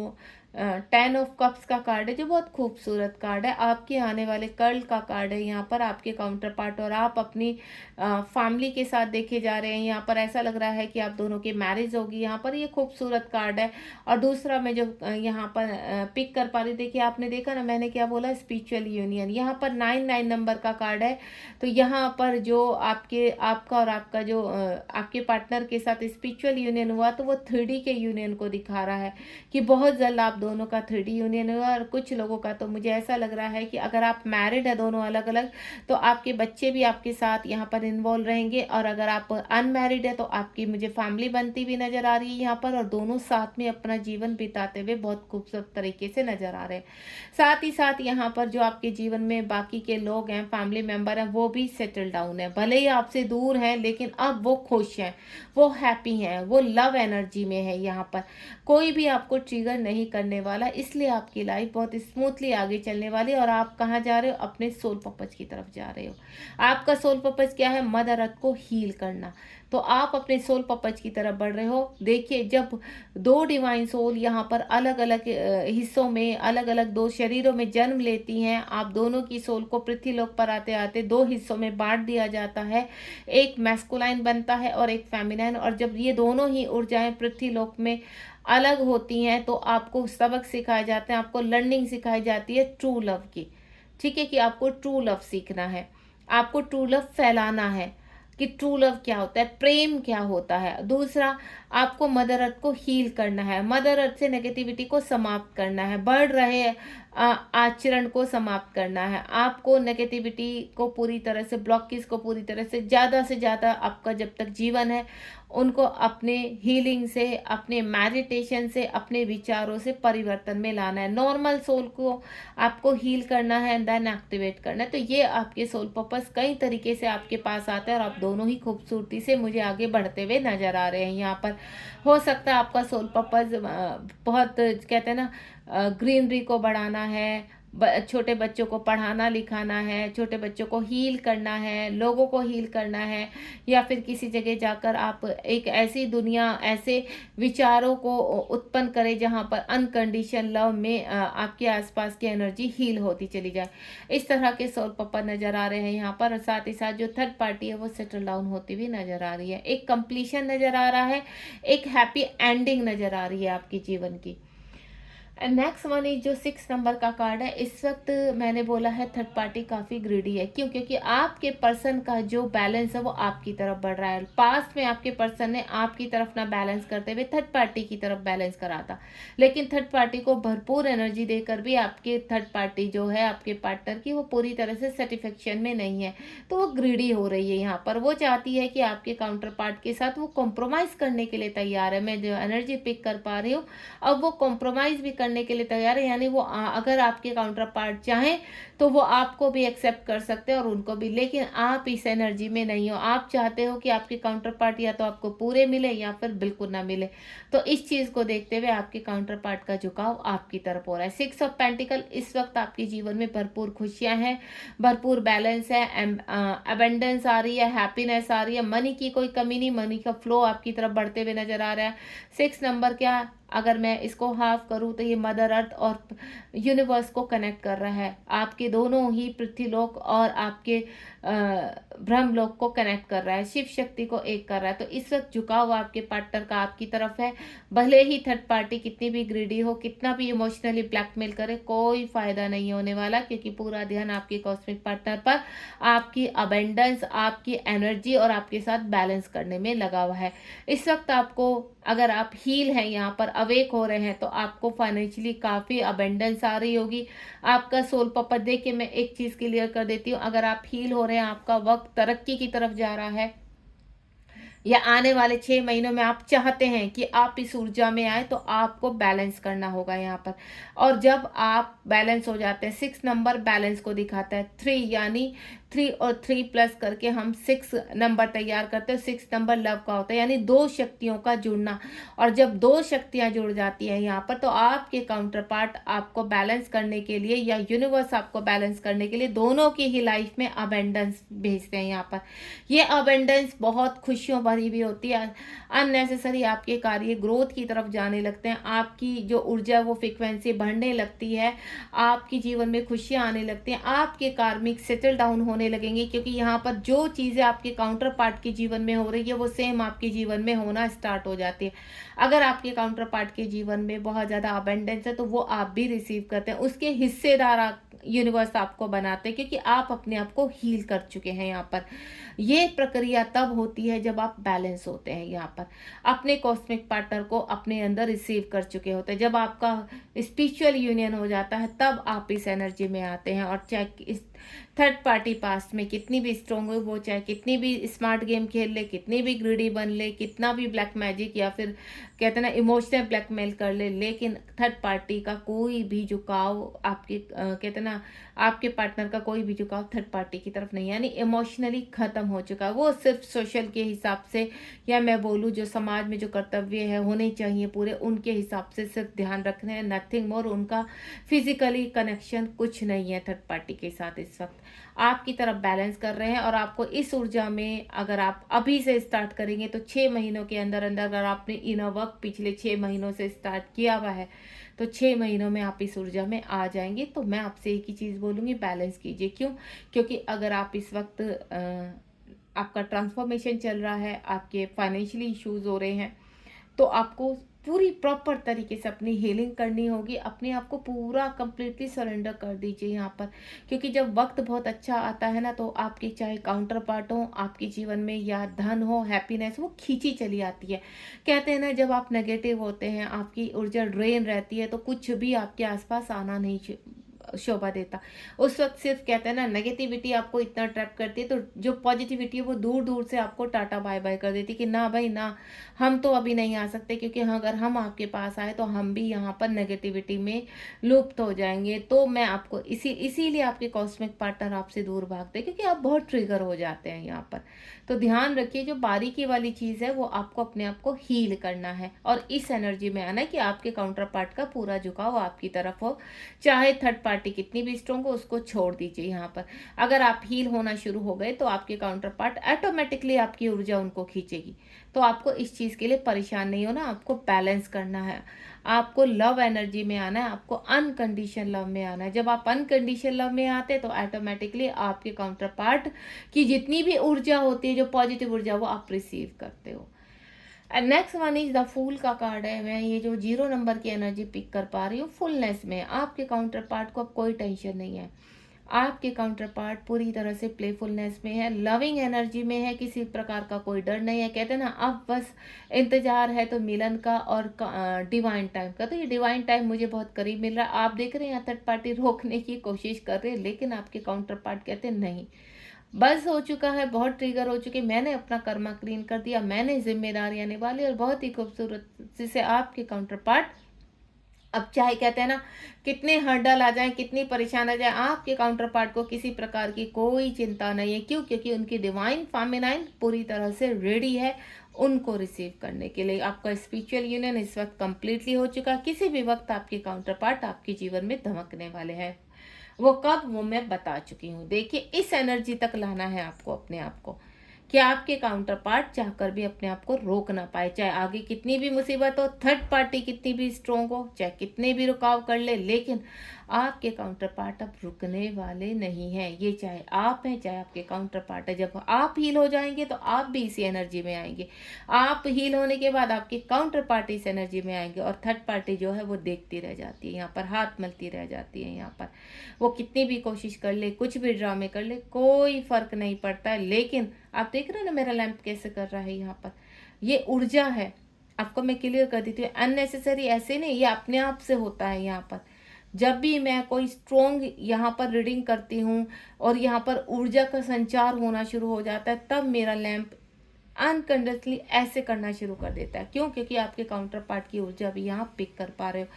[SPEAKER 1] 10 ऑफ कप्स का कार्ड है, जो बहुत खूबसूरत कार्ड है, आपके आने वाले कल का कार्ड है यहाँ पर आपके काउंटर पार्ट, और आप अपनी फैमिली के साथ देखे जा रहे हैं। यहाँ पर ऐसा लग रहा है कि आप दोनों की मैरिज होगी, यहाँ पर ये खूबसूरत कार्ड है। और दूसरा मैं जो यहाँ पर पिक कर पा रही, देखिए आपने देखा ना मैंने क्या बोला, स्पिरिचुअल यूनियन। यहाँ पर 9 नंबर का कार्ड है, तो यहाँ पर जो आपका और आपका जो आपके पार्टनर के साथ स्पिरिचुअल यूनियन हुआ, तो वो 3D के यूनियन को दिखा रहा है कि बहुत जल्द आप दोनों का 3D यूनियन हुआ। और कुछ लोगों का तो मुझे ऐसा लग रहा है कि अगर आप मैरिड है दोनों अलग अलग, तो आपके बच्चे भी आपके साथ यहाँ पर इन्वॉल्व रहेंगे, और अगर आप अनमैरिड है तो आपकी मुझे फैमिली बनती हुई नजर आ रही है यहाँ पर, और दोनों साथ में अपना जीवन बिताते हुए बहुत खूबसूरत तरीके से नजर आ रहे हैं। साथ ही साथ यहाँ पर जो आपके जीवन में बाकी के लोग हैं, फैमिली मेंबर हैं, वो भी सेटल डाउन है, भले ही आपसे दूर हैं लेकिन अब वो खुश हैं, वो हैप्पी हैं, वो लव एनर्जी में है। यहाँ पर कोई भी आपको ट्रिगर नहीं करने करने वाला, इसलिए आपकी लाइफ बहुत स्मूथली आगे चलने वाली है। और आप कहाँ जा रहे हो? अपने सोल पर्पज की तरफ जा रहे हो। आपका सोल पर्पज क्या है? मदर अर्थ को हील करना। तो आप अपने सोल पर्पज की तरफ बढ़ रहे हो। देखिए, जब दो डिवाइन सोल यहाँ पर अलग अलग हिस्सों में, अलग अलग दो शरीरों में जन्म लेती हैं, आप दोनों की सोल को पृथ्वीलोक पर आते आते दो हिस्सों में बांट दिया जाता है। एक मैस्कुलाइन बनता है और एक फेमिनाइन। और जब ये दोनों ही ऊर्जाएं पृथ्वीलोक में अलग होती हैं तो आपको सबक सिखाए जाते हैं, आपको लर्निंग सिखाई जाती है ट्रू लव की। ठीक है, कि आपको ट्रू लव सीखना है, आपको ट्रू लव फैलाना है, कि ट्रू लव क्या होता है, प्रेम क्या होता है। दूसरा, आपको मदर अर्थ को हील करना है, मदर अर्थ से नेगेटिविटी को समाप्त करना है, बढ़ रहे आचरण को समाप्त करना है। आपको नेगेटिविटी को पूरी तरह से, ब्लॉकेज को पूरी तरह से ज़्यादा आपका जब तक जीवन है उनको अपने हीलिंग से, अपने मेडिटेशन से, अपने विचारों से परिवर्तन में लाना है। नॉर्मल सोल को आपको हील करना है, देन एक्टिवेट करना है। तो ये आपके सोल पर्पस कई तरीके से आपके पास आता है और आप दोनों ही खूबसूरती से मुझे आगे बढ़ते हुए नजर आ रहे हैं। यहाँ पर हो सकता है आपका सोल पर्पस बहुत, कहते हैं ना, ग्रीनरी को बढ़ाना है, छोटे बच्चों को पढ़ाना लिखाना है, छोटे बच्चों को हील करना है, लोगों को हील करना है, या फिर किसी जगह जाकर आप एक ऐसी दुनिया, ऐसे विचारों को उत्पन्न करें जहां पर अनकंडीशन लव में आपके आसपास की एनर्जी हील होती चली जाए। इस तरह के सोल पर्पस नजर आ रहे हैं यहाँ पर। और साथ ही साथ जो थर्ड पार्टी है वो सेटल डाउन होती हुई नजर आ रही है, एक कंप्लीशन नजर आ रहा है, एक हैप्पी एंडिंग नजर आ रही है आपके जीवन की। नेक्स्ट वन इज जो 6 नंबर का कार्ड है। इस वक्त मैंने बोला है थर्ड पार्टी काफ़ी ग्रीडी है। क्यों? क्योंकि आपके पर्सन का जो बैलेंस है वो आपकी तरफ बढ़ रहा है। पास्ट में आपके पर्सन ने आपकी तरफ ना बैलेंस करते हुए थर्ड पार्टी की तरफ बैलेंस करा था, लेकिन थर्ड पार्टी को भरपूर एनर्जी देकर भी आपके थर्ड पार्टी जो है आपके पार्टनर की, वो पूरी तरह से सेटिस्फेक्शन में नहीं है। तो वो ग्रीडी हो रही है यहाँ पर। वो चाहती है कि आपके काउंटर पार्ट के साथ वो कॉम्प्रोमाइज़ करने के लिए तैयार है। मैं जो एनर्जी पिक कर पा रही हूँ, अब वो कॉम्प्रोमाइज़ भी करने के लिए तैयार है। यानी वो अगर आपके काउंटर पार्ट चाहें तो वो आपको भी एक्सेप्ट कर सकते हैं और उनको भी, लेकिन आप इस एनर्जी में नहीं हो। आप चाहते हो कि आपके काउंटर पार्ट या तो आपको पूरे मिले या फिर बिल्कुल ना मिले। तो इस चीज़ को देखते हुए आपके काउंटर पार्ट का झुकाव आपकी तरफ हो रहा है। 6 ऑफ पेंटिकल, इस वक्त आपके जीवन में भरपूर खुशियां हैं, भरपूर बैलेंस है, अबेंडेंस आ रही है, हैप्पीनेस आ रही है, मनी की कोई कमी नहीं, मनी का फ्लो आपकी तरफ बढ़ते हुए नजर आ रहा है। 6 नंबर क्या, अगर मैं इसको हाफ करूं तो ये मदर अर्थ और यूनिवर्स को कनेक्ट कर रहा है। आपके दोनों ही पृथ्वीलोक और आपके ब्रह्मलोक को कनेक्ट कर रहा है, शिव शक्ति को एक कर रहा है। तो इस वक्त झुकाव आपके पार्टनर का आपकी तरफ है। भले ही थर्ड पार्टी कितनी भी ग्रीडी हो, कितना भी इमोशनली ब्लैकमेल करे, कोई फायदा नहीं होने वाला, क्योंकि पूरा ध्यान आपके कॉस्मिक पार्टनर पर, आपकी अबेंडेंस, आपकी एनर्जी और आपके साथ बैलेंस करने में लगा हुआ है। इस वक्त आपको, अगर आप हील हैं, यहाँ पर अवेक हो रहे हैं, तो आपको फाइनेंशियली काफ़ी अबेंडेंस आ रही होगी। आपका सोल पर्पस देख के मैं एक चीज़ क्लियर कर देती हूँ, अगर आप हील हो रहे हैं, आपका वक्त तरक्की की तरफ जा रहा है, या आने वाले 6 महीनों में आप चाहते हैं कि आप इस ऊर्जा में आए, तो आपको बैलेंस करना होगा यहाँ पर। और जब आप बैलेंस हो जाते हैं, 6 नंबर बैलेंस को दिखाता है। 3 यानी 3 और 3 प्लस करके हम 6 नंबर तैयार करते हैं। 6 नंबर लव का होता है, यानी दो शक्तियों का जुड़ना। और जब दो शक्तियां जुड़ जाती हैं यहाँ पर, तो आपके काउंटर पार्ट आपको बैलेंस करने के लिए, या यूनिवर्स आपको बैलेंस करने के लिए, दोनों की ही लाइफ में अबेंडेंस भेजते हैं यहाँ पर। ये अबेंडेंस बहुत खुशियों भरी भी होती है। अननेसेसरी आपके कार्य ग्रोथ की तरफ जाने लगते हैं, आपकी जो ऊर्जा वो फ्रिक्वेंसी बढ़ने लगती है, आपके जीवन में खुशियां आने लगती हैं, आपके कार्मिक सेटल डाउन होने लगेंगे। क्योंकि यहाँ पर जो चीज़ें आपके काउंटर पार्ट के जीवन में हो रही है, वो सेम आपके जीवन में होना स्टार्ट हो जाती है। अगर आपके काउंटर पार्ट के जीवन में बहुत ज़्यादा अबेंडेंस है, तो वो आप भी रिसीव करते हैं, उसके हिस्सेदार यूनिवर्स आपको बनाते हैं, क्योंकि आप अपने आप को हील कर चुके हैं। यहाँ पर ये प्रक्रिया तब होती है जब आप बैलेंस होते हैं, यहाँ पर अपने कॉस्मिक पार्टनर को अपने अंदर रिसीव कर चुके होते हैं। जब आपका स्पिरिचुअल यूनियन हो जाता है, तब आप इस एनर्जी में आते हैं। और चाहे इस थर्ड पार्टी पास्ट में कितनी भी स्ट्रॉन्ग हो, वो चाहे कितनी भी स्मार्ट गेम खेल ले, कितनी भी ग्रीडी बन ले, कितना भी ब्लैक मैजिक या फिर कहते हैं ना इमोशनल ब्लैकमेल कर ले, लेकिन थर्ड पार्टी का कोई भी झुकाव आपके कहते हैं ना आपके पार्टनर का कोई भी झुकाव थर्ड पार्टी की तरफ नहीं, यानी इमोशनली खत्म हो चुका है। वो सिर्फ सोशल के हिसाब से, या मैं बोलूँ जो समाज में जो कर्तव्य है होने चाहिए पूरे, उनके हिसाब से सिर्फ ध्यान रखने हैं, नथिंग मोर। उनका फिजिकली कनेक्शन कुछ नहीं है थर्ड पार्टी के साथ इस वक्त। आपकी तरफ बैलेंस कर रहे हैं और आपको इस ऊर्जा में अगर आप अभी से स्टार्ट करेंगे तो 6 महीनों के अंदर अंदर, अगर आपने इनर वर्क पिछले 6 महीनों से स्टार्ट किया हुआ है तो 6 महीनों में आप इस ऊर्जा में आ जाएंगे। तो मैं आपसे एक ही चीज़ बोलूँगी, बैलेंस कीजिए। क्यों? क्योंकि अगर आप इस वक्त आपका ट्रांसफॉर्मेशन चल रहा है, आपके फाइनेंशियली इश्यूज हो रहे हैं, तो आपको पूरी प्रॉपर तरीके से अपनी हीलिंग करनी होगी। अपने आप को पूरा कंप्लीटली सरेंडर कर दीजिए यहाँ पर। क्योंकि जब वक्त बहुत अच्छा आता है ना, तो आपके चाहे काउंटर पार्ट हो आपके जीवन में, या धन हो, हैप्पीनेस, वो खींची चली आती है। कहते हैं ना, जब आप नेगेटिव होते हैं, आपकी ऊर्जा ड्रेन रहती है, तो कुछ भी आपके आसपास आना नहीं शोभा देता। उस वक्त सिर्फ कहते हैं ना, नेगेटिविटी आपको इतना ट्रैप करती है, तो जो पॉजिटिविटी है वो दूर दूर से आपको टाटा बाय बाय कर देती है कि ना भाई ना, हम तो अभी नहीं आ सकते, क्योंकि अगर हम आपके पास आए तो हम भी यहाँ पर नेगेटिविटी में लुप्त हो जाएंगे। तो मैं आपको इसीलिए आपके कॉस्मिक पार्टनर आपसे दूर भागते हैं, क्योंकि आप बहुत ट्रिगर हो जाते हैं यहाँ पर। तो ध्यान रखिए, जो बारीकी वाली चीज़ है वो आपको अपने आप को हील करना है और इस एनर्जी में आना है कि आपके काउंटर पार्ट का पूरा झुकाव आपकी तरफ हो। चाहे थर्ड पार्टी कितनी भी स्ट्रोंग हो, उसको छोड़ दीजिए यहाँ पर। अगर आप हील होना शुरू हो गए तो आपके काउंटर पार्ट ऑटोमेटिकली आपकी ऊर्जा उनको खींचेगी। तो आपको इस चीज़ के लिए परेशान नहीं होना, आपको बैलेंस करना है, आपको लव एनर्जी में आना है, आपको अनकंडीशन लव में आना है। जब आप अनकंडीशन लव में आते हैं तो ऑटोमेटिकली आपके काउंटर पार्ट की जितनी भी ऊर्जा होती है, जो पॉजिटिव ऊर्जा, वो आप रिसीव करते हो। And next one is the fool का कार्ड है। मैं ये जो 0 नंबर की एनर्जी पिक कर पा रही हूँ, फुलनेस में आपके काउंटर पार्ट को अब कोई टेंशन नहीं है। आपके काउंटर पार्ट पूरी तरह से प्लेफुलनेस में है, लविंग एनर्जी में है, किसी प्रकार का कोई डर नहीं है। कहते हैं ना, अब बस इंतजार है तो मिलन का और डिवाइन टाइम का। तो ये डिवाइन टाइम मुझे बहुत करीब मिल रहा है। आप देख रहे हैं थर्ड पार्टी रोकने की कोशिश कर रहे हैं, लेकिन आपके काउंटर पार्ट कहते हैं नहीं, बस हो चुका है, बहुत ट्रिगर हो चुके, मैंने अपना कर्मा क्लीन कर दिया, मैंने जिम्मेदारियां निभाली। और बहुत ही खूबसूरत से आपके काउंटर पार्ट अब चाहे कहते हैं ना कितने हर्डल आ जाए, कितनी परेशान आ जाए, आपके काउंटर पार्ट को किसी प्रकार की कोई चिंता नहीं है। क्यों? क्योंकि उनकी डिवाइन फेमिनाइन पूरी तरह से रेडी है उनको रिसीव करने के लिए। आपका स्पिरिचुअल यूनियन इस वक्त कंप्लीटली हो चुका। किसी भी वक्त आपके काउंटर पार्ट आपके जीवन में धमकने वाले हैं। वो कब, वो मैं बता चुकी हूँ। देखिए, इस एनर्जी तक लाना है आपको अपने आप को कि आपके काउंटर पार्ट चाहकर भी अपने आप को रोक ना पाए। चाहे आगे कितनी भी मुसीबत हो, थर्ड पार्टी कितनी भी स्ट्रोंग हो, चाहे कितने भी रुकाव कर ले, लेकिन आपके काउंटर पार्ट अब रुकने वाले नहीं हैं। ये चाहे आप हैं, चाहे आपके काउंटर पार्ट है। जब आप हील हो जाएंगे तो आप भी इसी एनर्जी में आएंगे। आप हील होने के बाद आपके काउंटर पार्टी इस एनर्जी में आएंगे और थर्ड पार्टी जो है वो देखती रह जाती है, यहाँ पर हाथ मलती रह जाती है। यहाँ पर वो कितनी भी कोशिश कर ले, कुछ भी ड्रामे कर ले, कोई फर्क नहीं पड़ता है। लेकिन आप देख रहे हो ना मेरा लैंप कैसे कर रहा है, यहाँ पर ये ऊर्जा है। आपको मैं क्लियर कर देती हूँ, अननेसेसरी ऐसे नहीं, ये अपने आप से होता है। यहाँ पर जब भी मैं कोई स्ट्रोंग यहाँ पर रीडिंग करती हूँ और यहाँ पर ऊर्जा का संचार होना शुरू हो जाता है, तब मेरा लैंप अनकंडीशनली ऐसे करना शुरू कर देता है। क्यों? क्योंकि आपके काउंटर पार्ट की ऊर्जा भी यहाँ पिक कर पा रहे हो।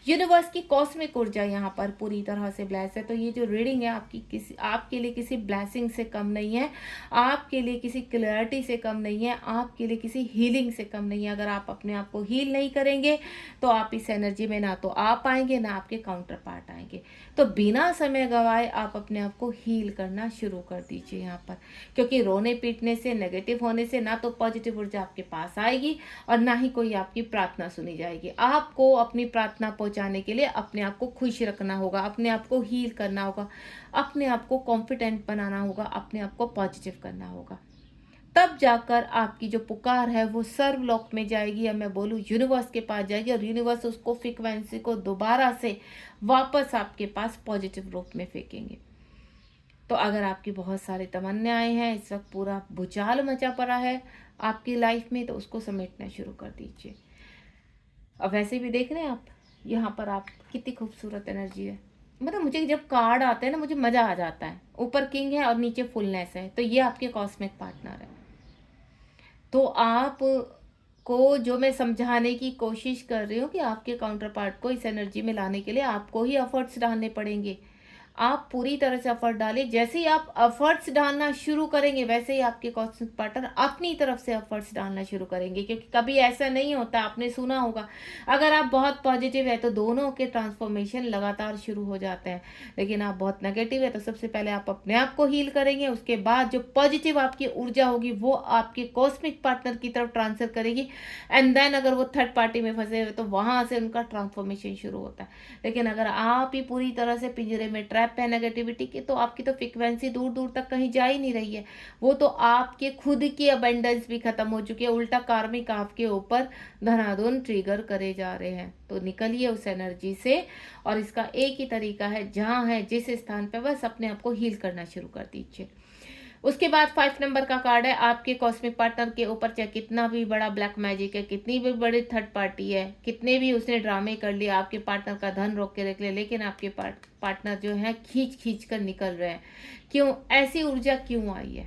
[SPEAKER 1] यूनिवर्स की कॉस्मिक ऊर्जा यहाँ पर पूरी तरह से ब्लेस है। तो ये जो रीडिंग है आपके लिए किसी ब्लेसिंग से कम नहीं है, आपके लिए किसी क्लैरिटी से कम नहीं है, आपके लिए किसी हीलिंग से कम नहीं है। अगर आप अपने आप को हील नहीं करेंगे तो आप इस एनर्जी में ना तो आप आएंगे, ना आपके काउंटर पार्ट आएंगे। तो बिना समय गवाए आप अपने आप को हील करना शुरू कर दीजिए यहाँ पर। क्योंकि रोने पीटने से, नेगेटिव होने से ना तो पॉजिटिव ऊर्जा आपके पास आएगी और ना ही कोई आपकी प्रार्थना सुनी जाएगी। आपको अपनी प्रार्थना पहुंचाने के लिए अपने आप को खुश रखना होगा, अपने आप को हील करना होगा, अपने आप को कॉन्फिडेंट बनाना होगा, अपने आप को पॉजिटिव करना होगा। तब जाकर आपकी जो पुकार है वो सर्वलोक में जाएगी, या मैं बोलूँ यूनिवर्स के पास जाएगी, और यूनिवर्स उसको फ्रीक्वेंसी को दोबारा से वापस आपके पास पॉजिटिव रूप में फेंकेंगे। तो अगर आपकी बहुत सारी तमन्नाएं हैं, इस वक्त पूरा भूचाल मचा पड़ा है आपकी लाइफ में, तो उसको समेटना शुरू कर दीजिए। अब वैसे भी देख रहे हैं आप यहाँ पर, आप कितनी खूबसूरत एनर्जी है। मतलब मुझे जब कार्ड आते हैं ना, मुझे मज़ा आ जाता है। ऊपर किंग है और नीचे फुलनेस है, तो ये आपके कॉस्मिक पार्टनर है। तो आप को जो मैं समझाने की कोशिश कर रही हूँ कि आपके काउंटर पार्ट को इस एनर्जी में लाने के लिए आपको ही एफर्ट्स डालने पड़ेंगे। आप पूरी तरह से एफर्ट डालिए। जैसे ही आप एफर्ट्स डालना शुरू करेंगे वैसे ही आपके कॉस्मिक पार्टनर अपनी तरफ से एफर्ट्स डालना शुरू करेंगे, क्योंकि कभी ऐसा नहीं होता, आपने सुना होगा, अगर आप बहुत पॉजिटिव है तो दोनों के ट्रांसफॉर्मेशन लगातार शुरू हो जाते हैं, लेकिन आप बहुत नेगेटिव है तो सबसे पहले आप अपने आप को हील करेंगे, उसके बाद जो पॉजिटिव आपकी ऊर्जा होगी वो आपके कॉस्मिक पार्टनर की तरफ ट्रांसफर करेगी, एंड देन अगर वो थर्ड पार्टी में फंसे हुए तो वहां से उनका ट्रांसफॉर्मेशन शुरू होता है। लेकिन अगर आप ही पूरी तरह से पिंजरे में ट्रैप है नेगेटिविटी की, तो आपकी तो फ्रिक्वेंसी दूर दूर तक कहीं जा ही नहीं रही है, वो तो आपके खुद की अबंडेंस भी खत्म हो चुकी है, उल्टा कार्मिक आपके ऊपर धनाधन ट्रिगर करे जा रहे हैं। तो निकलिए उस एनर्जी से, और इसका एक ही तरीका है, जहां है जिस स्थान पे, बस अपने आप को हील करना शुरू कर दीजिए। उसके बाद 5 नंबर का कार्ड है, आपके कॉस्मिक पार्टनर के ऊपर चाहे कितना भी बड़ा ब्लैक मैजिक है, कितनी भी बड़ी थर्ड पार्टी है, कितने भी उसने ड्रामे कर लिए, आपके पार्टनर का धन रोक के रख लिया, लेकिन आपके पार्टनर जो है खींच खींच कर निकल रहे हैं। क्यों ऐसी ऊर्जा क्यों आई है?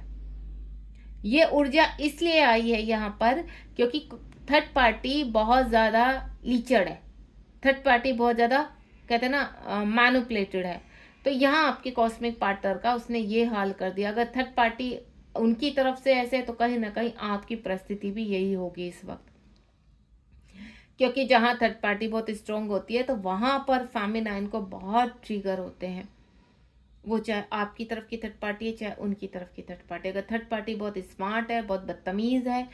[SPEAKER 1] ये ऊर्जा इसलिए आई है यहाँ पर क्योंकि थर्ड पार्टी बहुत ज्यादा लीचड़ है, थर्ड पार्टी बहुत ज्यादा, कहते हैं ना, मैनुपुलेटेड है। तो यहाँ आपके कॉस्मिक पार्टनर का उसने ये हाल कर दिया। अगर थर्ड पार्टी उनकी तरफ से ऐसे है तो कहीं ना कहीं आपकी परिस्थिति भी यही होगी इस वक्त, क्योंकि जहां थर्ड पार्टी बहुत स्ट्रोंग होती है तो वहां पर फेमिनाइन को बहुत ट्रिगर होते हैं, वो चाहे आपकी तरफ की थर्ड पार्टी है चाहे उनकी तरफ की थर्ड पार्टी। अगर थर्ड पार्टी बहुत स्मार्ट है, बहुत बदतमीज है,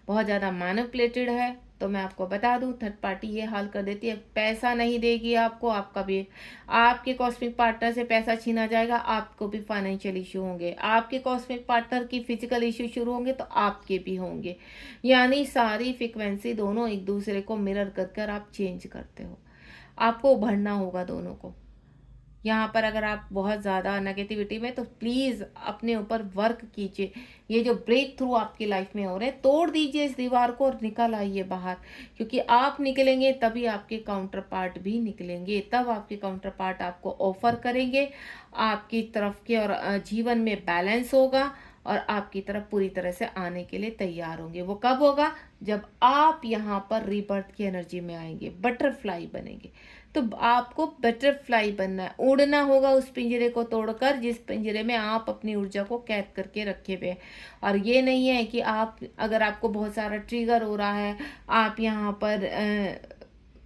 [SPEAKER 1] बहुत ज़्यादा मैनिपुलेटेड है, तो मैं आपको बता दूं थर्ड पार्टी ये हाल कर देती है, पैसा नहीं देगी आपको, आपका भी, आपके कॉस्मिक पार्टनर से पैसा छीना जाएगा, आपको भी फाइनेंशियल इशू होंगे, आपके कॉस्मिक पार्टनर की फिजिकल इशू शुरू होंगे तो आपके भी होंगे। यानी सारी फ्रिक्वेंसी दोनों एक दूसरे को मिरर कर कर आप चेंज करते हो, आपको उभरना होगा दोनों को। यहाँ पर अगर आप बहुत ज़्यादा नेगेटिविटी में, तो प्लीज़ अपने ऊपर वर्क कीजिए। ये जो ब्रेक थ्रू आपकी लाइफ में हो रहे हैं, तोड़ दीजिए इस दीवार को और निकल आइए बाहर, क्योंकि आप निकलेंगे तभी आपके काउंटर पार्ट भी निकलेंगे, तब आपके काउंटर पार्ट आपको ऑफर करेंगे आपकी तरफ के, और जीवन में बैलेंस होगा और आपकी तरफ पूरी तरह से आने के लिए तैयार होंगे। वो कब होगा? जब आप यहाँ पर रीबर्थ की एनर्जी में आएंगे, बटरफ्लाई बनेंगे। तो आपको बटरफ्लाई बनना है, उड़ना होगा उस पिंजरे को तोड़कर जिस पिंजरे में आप अपनी ऊर्जा को कैद करके रखे हुए हैं। और ये नहीं है कि आप, अगर आपको बहुत सारा ट्रिगर हो रहा है, आप यहाँ पर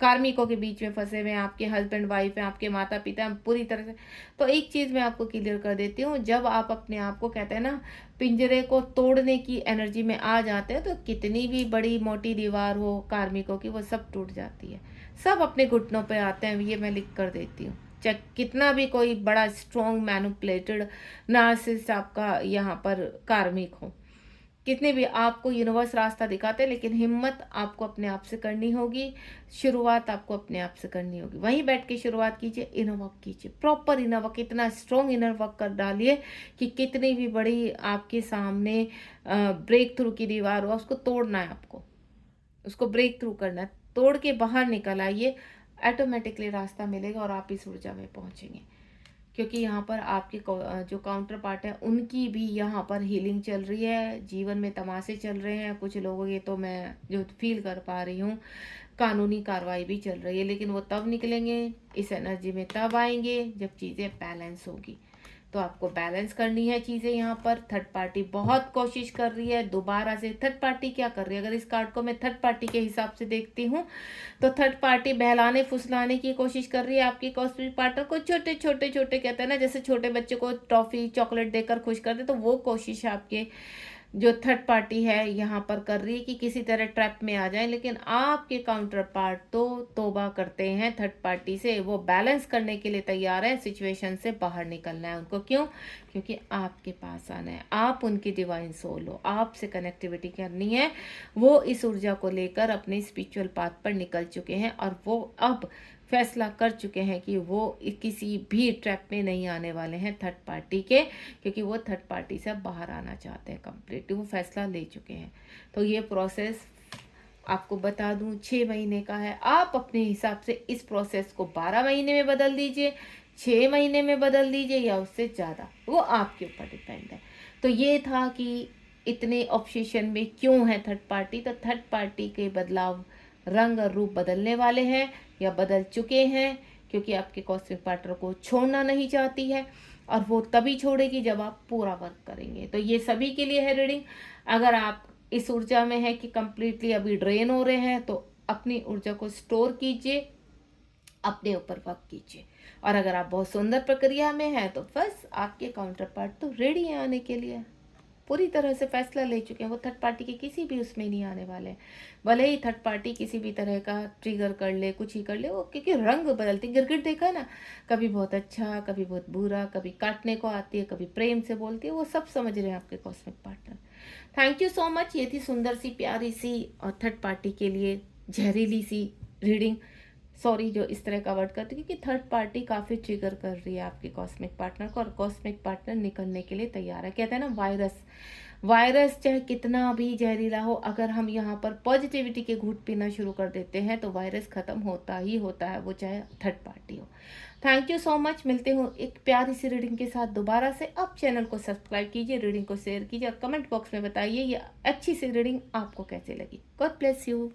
[SPEAKER 1] कार्मिकों के बीच में फंसे हुए हैं, आपके हस्बैंड वाइफ हैं, आपके माता पिता हैं, पूरी तरह से, तो एक चीज़ मैं आपको क्लियर कर देती हूँ, जब आप अपने आप को, कहते हैं ना, पिंजरे को तोड़ने की एनर्जी में आ जाते हैं तो कितनी भी बड़ी मोटी दीवार हो कार्मिकों की, वो सब टूट जाती है, सब अपने घुटनों पे आते हैं। ये मैं लिख कर देती हूँ, चाहे कितना भी कोई बड़ा स्ट्रॉन्ग मैनिपुलेटेड नार्सिसिस्ट आपका यहाँ पर कार्मिक हो, कितने भी आपको यूनिवर्स रास्ता दिखाते हैं, लेकिन हिम्मत आपको अपने आप से करनी होगी, शुरुआत आपको अपने आप से करनी होगी। वहीं बैठ के शुरुआत कीजिए, इनर वर्क कीजिए, प्रॉपर इनर वर्क, इतना स्ट्रॉन्ग इनर वर्क कर डालिए कि कितनी भी बड़ी आपके सामने ब्रेक थ्रू की दीवार हो, उसको तोड़ना है आपको, उसको ब्रेक थ्रू करना है, तोड़ के बाहर निकल आइए, ऑटोमेटिकली रास्ता मिलेगा और आप इस ऊर्जा में पहुंचेंगे। क्योंकि यहाँ पर आपके जो काउंटर पार्ट है उनकी भी यहाँ पर हीलिंग चल रही है, जीवन में तमाशे चल रहे हैं कुछ लोगों के, तो मैं जो फील कर पा रही हूँ, कानूनी कार्रवाई भी चल रही है, लेकिन वो तब निकलेंगे, इस एनर्जी में तब आएंगे जब चीज़ें बैलेंस होगी। तो आपको बैलेंस करनी है चीज़ें। यहाँ पर थर्ड पार्टी बहुत कोशिश कर रही है दोबारा से। थर्ड पार्टी क्या कर रही है? अगर इस कार्ड को मैं थर्ड पार्टी के हिसाब से देखती हूँ तो थर्ड पार्टी बहलाने फुसलाने की कोशिश कर रही है आपकी कॉस्मिक पार्टनर को, छोटे छोटे छोटे, कहते हैं ना, जैसे छोटे बच्चे को टॉफी चॉकलेट देकर खुश कर दे, तो वो कोशिश है आपके जो थर्ड पार्टी है यहाँ पर कर रही है कि किसी तरह ट्रैप में आ जाए। लेकिन आपके काउंटर पार्ट तो तौबा करते हैं थर्ड पार्टी से, वो बैलेंस करने के लिए तैयार है, सिचुएशन से बाहर निकलना है उनको। क्यों? क्योंकि आपके पास आना है, आप उनकी डिवाइन सोल हो, आपसे कनेक्टिविटी करनी है। वो इस ऊर्जा को लेकर अपने स्पिरिचुअल पाथ पर निकल चुके हैं और वो अब फैसला कर चुके हैं कि वो किसी भी ट्रैप में नहीं आने वाले हैं थर्ड पार्टी के, क्योंकि वो थर्ड पार्टी से बाहर आना चाहते हैं कंप्लीटली, वो फैसला ले चुके हैं। तो ये प्रोसेस आपको बता दूं 6 महीने का है। आप अपने हिसाब से इस प्रोसेस को 12 महीने में बदल दीजिए, 6 महीने में बदल दीजिए या उससे ज़्यादा, वो आपके ऊपर डिपेंड है। तो ये था कि इतने ऑब्सेशन में क्यों है थर्ड पार्टी। तो थर्ड पार्टी के बदलाव रंग और रूप बदलने वाले हैं या बदल चुके हैं, क्योंकि आपके कॉस्मिक पार्टनर को छोड़ना नहीं चाहती है, और वो तभी छोड़ेगी जब आप पूरा वर्क करेंगे। तो ये सभी के लिए है रीडिंग। अगर आप इस ऊर्जा में है कि कंप्लीटली अभी ड्रेन हो रहे हैं, तो अपनी ऊर्जा को स्टोर कीजिए, अपने ऊपर वर्क कीजिए। और अगर आप बहुत सुंदर प्रक्रिया में हैं, तो बस आपके काउंटर पार्ट तो रेडी है आने के लिए, पूरी तरह से फैसला ले चुके हैं। वो थर्ड पार्टी के किसी भी उसमें नहीं आने वाले हैं। भले ही थर्ड पार्टी किसी भी तरह का ट्रिगर कर ले, कुछ ही कर ले, वो क्योंकि रंग बदलती, गिरगिट देखा ना, कभी बहुत अच्छा, कभी बहुत बुरा, कभी काटने को आती है, कभी प्रेम से बोलती है, वो सब समझ रहे हैं आपके cosmic partner. Thank you so much. ये थी सुंदर सी, प्यारी सी और थर्ड पार्टी के लिए जहरीली सी रीडिंग। सॉरी जो इस तरह का वर्ड करती, क्योंकि थर्ड पार्टी काफ़ी ट्रिगर कर रही है आपके कॉस्मिक पार्टनर को, और कॉस्मिक पार्टनर निकलने के लिए तैयार है। कहते हैं ना, वायरस चाहे कितना भी जहरीला हो, अगर हम यहाँ पर पॉजिटिविटी के घूंट पीना शुरू कर देते हैं तो वायरस खत्म होता ही होता है, वो चाहे थर्ड पार्टी हो। Thank you so much. मिलते हो एक प्यारी सी रीडिंग के साथ दोबारा से। अब चैनल को सब्सक्राइब कीजिए, रीडिंग को शेयर कीजिए, और कमेंट बॉक्स में बताइए ये अच्छी सी रीडिंग आपको कैसे लगी। God bless you.